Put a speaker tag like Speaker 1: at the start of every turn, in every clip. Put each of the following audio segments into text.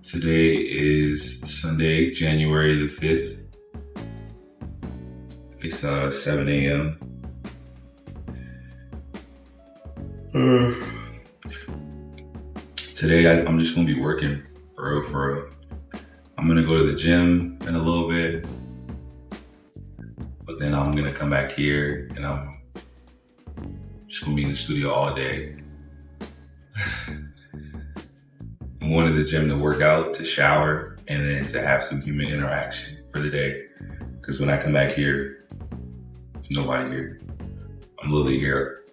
Speaker 1: Today is Sunday, January the 5th. It's 7 a.m. Today I'm just gonna be working for real. I'm gonna go to the gym in a little bit, but then I'm gonna come back here and I'm just gonna be in the studio all day. I wanted the gym to work out, to shower, and then to have some human interaction for the day. Because when I come back here, there's nobody here. I'm literally here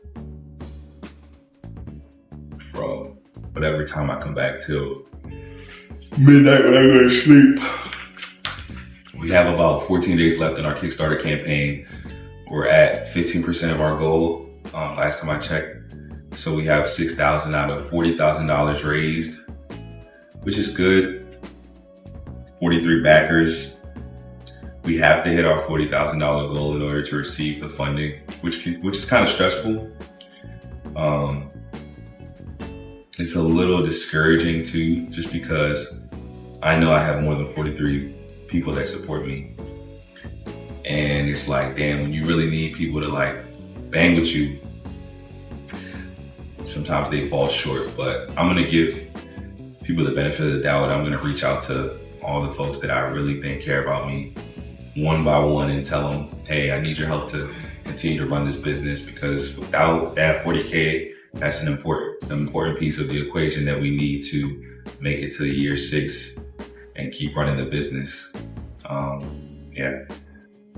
Speaker 1: from whatever time I come back till midnight when I go to sleep. We have about 14 days left in our Kickstarter campaign. We're at 15% of our goal, last time I checked. So we have $6,000 out of $40,000 raised, which is good. 43 backers. We have to hit our $40,000 goal in order to receive the funding, which is kind of stressful. It's a little discouraging too, just because I know I have more than 43 people that support me. And it's like, damn, when you really need people to like bang with you, sometimes they fall short. But I'm gonna give people the benefit of the doubt. I'm gonna reach out to all the folks that I really think care about me one by one and tell them, hey, I need your help to continue to run this business, because without that 40K, that's an important piece of the equation that we need to make it to year 6 and keep running the business. Yeah,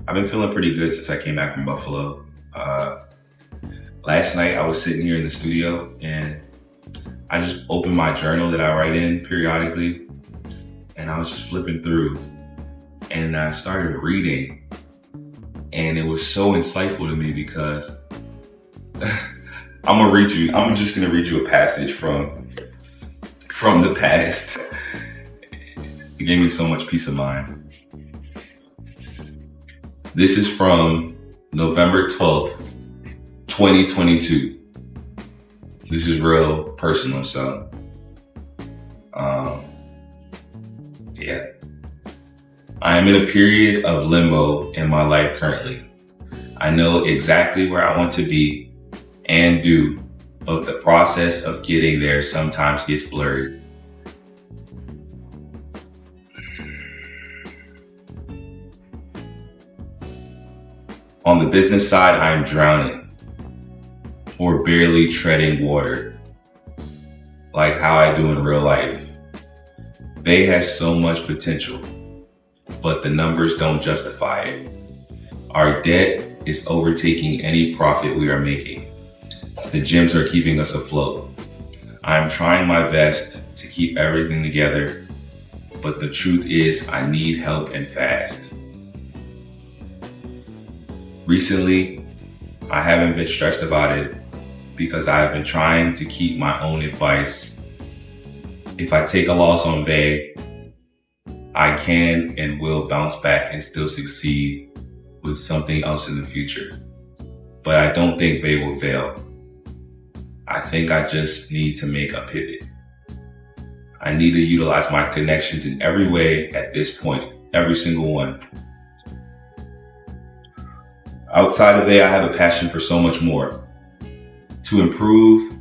Speaker 1: I've been feeling pretty good since I came back from Buffalo. Last night I was sitting here in the studio and I just opened my journal that I write in periodically, and I was just flipping through and I started reading, and it was so insightful to me because I'm just gonna read you a passage from the past. It gave me so much peace of mind. This is from November 12th, 2022. This is real personal, so yeah. I am in a period of limbo in my life currently. I know exactly where I want to be and do, but the process of getting there sometimes gets blurred. On the business side, I am drowning or barely treading water, like how I do in real life. Bay has so much potential, but the numbers don't justify it. Our debt is overtaking any profit we are making. The gyms are keeping us afloat. I'm trying my best to keep everything together, but the truth is I need help and fast. Recently, I haven't been stressed about it because I have been trying to keep my own advice. If I take a loss on Bay, I can and will bounce back and still succeed with something else in the future. But I don't think Bay will fail. I think I just need to make a pivot. I need to utilize my connections in every way at this point, every single one. Outside of Bay, I have a passion for so much more. To improve,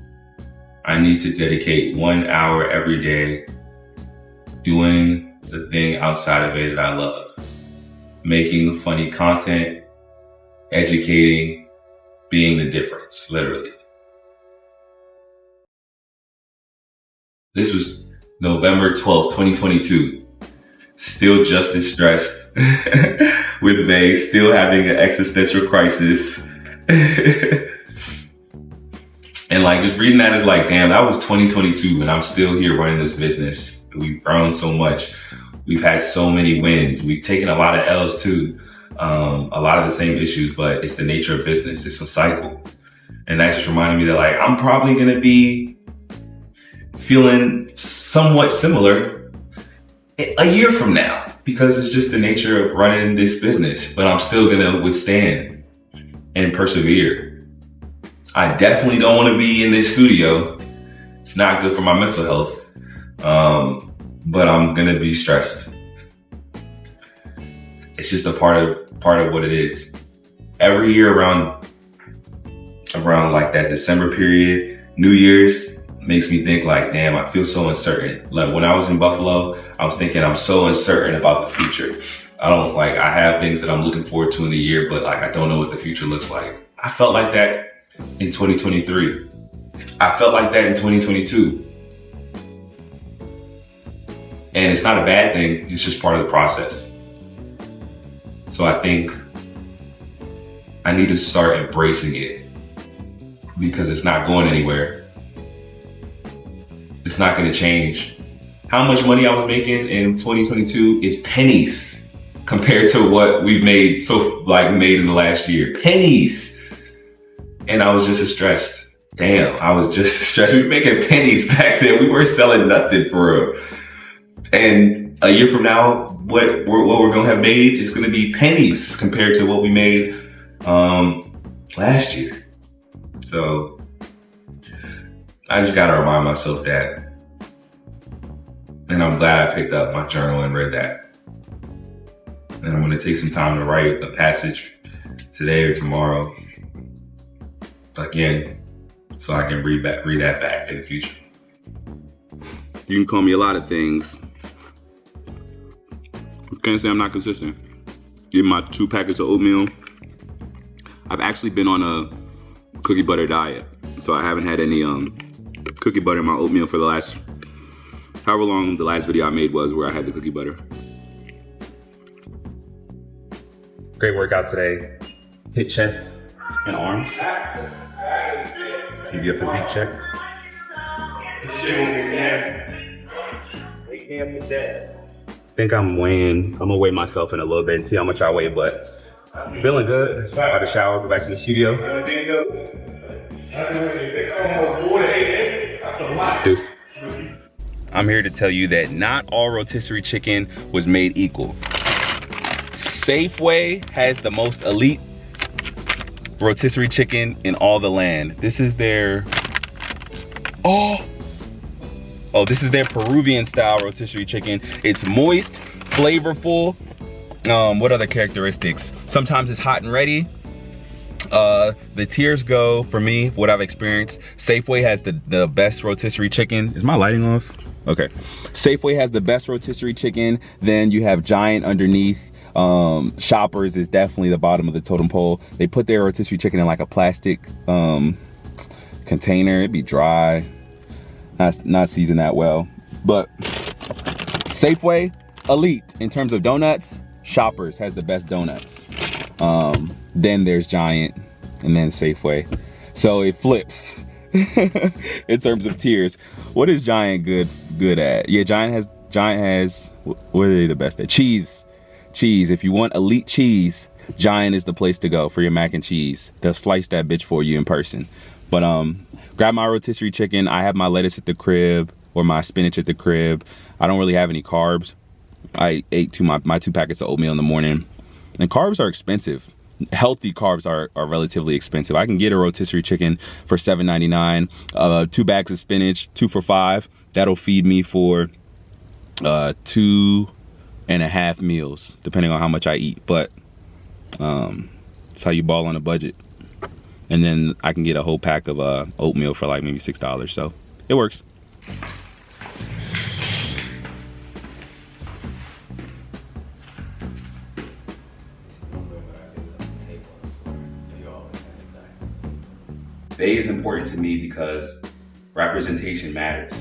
Speaker 1: I need to dedicate 1 hour every day doing the thing outside of it that I love. Making funny content, educating, being the difference, literally. This was November 12th, 2022. Still just as stressed with Bay, still having an existential crisis. And like just reading that is like, damn, that was 2022 and I'm still here running this business. We've grown so much. We've had so many wins. We've taken a lot of L's too. A lot of the same issues, but it's the nature of business. It's a cycle. And that just reminded me that like, I'm probably going to be feeling somewhat similar a year from now, because it's just the nature of running this business, but I'm still going to withstand and persevere. I definitely don't want to be in this studio. It's not good for my mental health. but I'm gonna be stressed. It's just a part of what it is. Every year around like that December period, New Year's makes me think like, damn, I feel so uncertain. Like when I was in Buffalo, I was thinking I'm so uncertain about the future. I have things that I'm looking forward to in the year, but like I don't know what the future looks like. I felt like that in 2023. I felt like that in 2022. And it's not a bad thing. It's just part of the process. So I think I need to start embracing it because it's not going anywhere. It's not going to change. How much money I was making in 2022 is pennies compared to what we've made in the last year. Pennies. And I was just as stressed. Damn, I was just as stressed. We were making pennies back then. We weren't selling nothing for real. And a year from now, what we're going to have made is going to be pennies compared to what we made last year. So I just got to remind myself that. And I'm glad I picked up my journal and read that. And I'm going to take some time to write a passage today or tomorrow again, so I can read that back in the future. You can call me a lot of things. Can't say I'm not consistent. Eating my 2 packets of oatmeal. I've actually been on a cookie butter diet, so I haven't had any cookie butter in my oatmeal for the last, however long the last video I made was where I had the cookie butter. Great workout today. Hit chest and arms. Give you a physique check. I think I'm gonna weigh myself in a little bit and see how much I weigh, but feeling good. About to shower, go back to the studio. Deuce. I'm here to tell you that not all rotisserie chicken was made equal. Safeway has the most elite rotisserie chicken in all the land. This is their, this is their Peruvian style rotisserie chicken. It's moist, flavorful. What other characteristics? Sometimes it's hot and ready. The tiers go, for me, what I've experienced, Safeway has the best rotisserie chicken. Is my lighting off? Okay. Safeway has the best rotisserie chicken. Then you have Giant underneath. Shoppers is definitely the bottom of the totem pole. They put their rotisserie chicken in like a plastic container. It'd be dry, not seasoned that well. But Safeway, elite in terms of donuts. Shoppers has the best donuts. Then there's Giant, and then Safeway. So it flips in terms of tiers. What is Giant good at? Yeah, Giant has what are they the best at? Cheese. If you want elite cheese, Giant is the place to go for your mac and cheese. They'll slice that bitch for you in person. But grab my rotisserie chicken. I have my lettuce at the crib or my spinach at the crib. I don't really have any carbs. I ate my 2 packets of oatmeal in the morning. And carbs are expensive. Healthy carbs are relatively expensive. I can get a rotisserie chicken for $7.99. 2 bags of spinach, 2 for $5. That'll feed me for 2.5 meals, depending on how much I eat. But it's how you ball on a budget. And then I can get a whole pack of oatmeal for like maybe $6. So it works. Today is important to me because representation matters.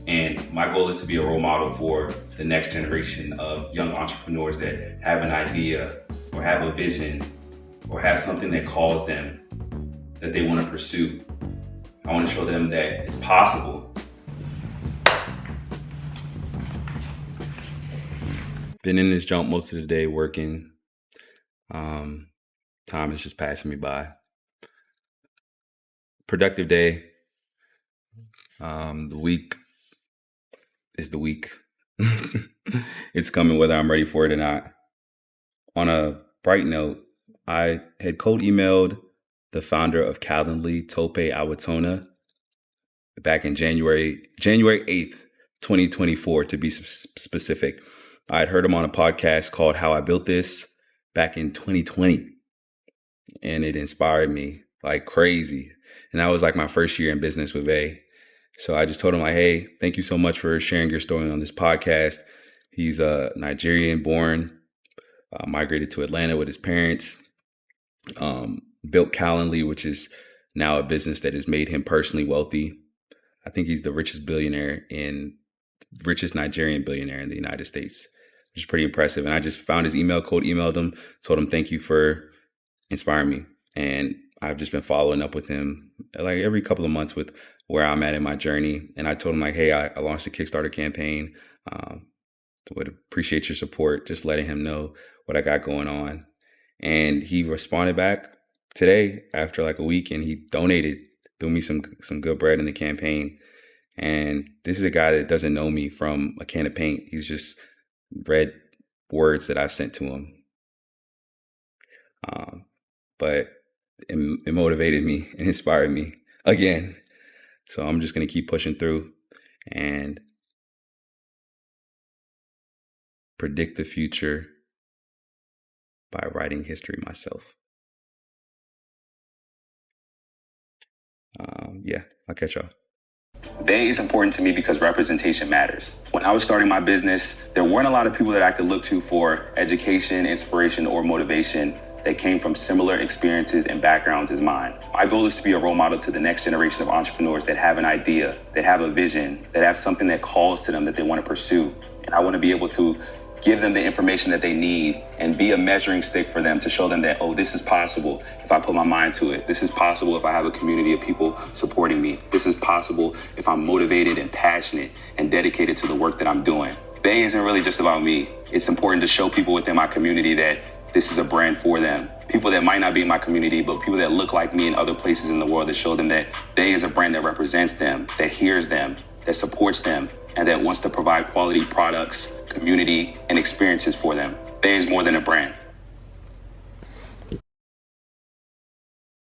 Speaker 1: And my goal is to be a role model for the next generation of young entrepreneurs that have an idea or have a vision or have something that calls them that they want to pursue. I want to show them that it's possible. Been in this jump most of the day working. Time is just passing me by. Productive day. The week is the week. It's coming whether I'm ready for it or not. On a bright note, I had cold emailed the founder of Calendly, Tope Awatona, back in January 8th, 2024 to be specific. I had heard him on a podcast called How I Built This back in 2020, and it inspired me like crazy. And that was like my first year in business with A. So I just told him like, hey, thank you so much for sharing your story on this podcast. He's Nigerian born, migrated to Atlanta with his parents, built Calendly, which is now a business that has made him personally wealthy. I think he's the richest Nigerian billionaire in the United States, which is pretty impressive. And I just found his email, cold emailed him, told him, thank you for inspiring me. And I've just been following up with him like every couple of months with where I'm at in my journey. And I told him like, hey, I launched a Kickstarter campaign. Would appreciate your support. Just letting him know what I got going on. And he responded back today after like a week, and he donated, threw me some good bread in the campaign. And this is a guy that doesn't know me from a can of paint. He's just read words that I've sent to him. But it motivated me and inspired me again. So I'm just going to keep pushing through and predict the future by writing history myself. Yeah, I'll catch y'all. They is important to me because representation matters. When I was starting my business, there weren't a lot of people that I could look to for education, inspiration, or motivation that came from similar experiences and backgrounds as mine. My goal is to be a role model to the next generation of entrepreneurs that have an idea, that have a vision, that have something that calls to them that they want to pursue. And I want to be able to give them the information that they need and be a measuring stick for them to show them that, oh, this is possible if I put my mind to it. This is possible if I have a community of people supporting me. This is possible if I'm motivated and passionate and dedicated to the work that I'm doing. Bay isn't really just about me. It's important to show people within my community that this is a brand for them. People that might not be in my community, but people that look like me in other places in the world, that show them that Bay is a brand that represents them, that hears them, that supports them, and that wants to provide quality products, community, and experiences for them. Bay is more than a brand.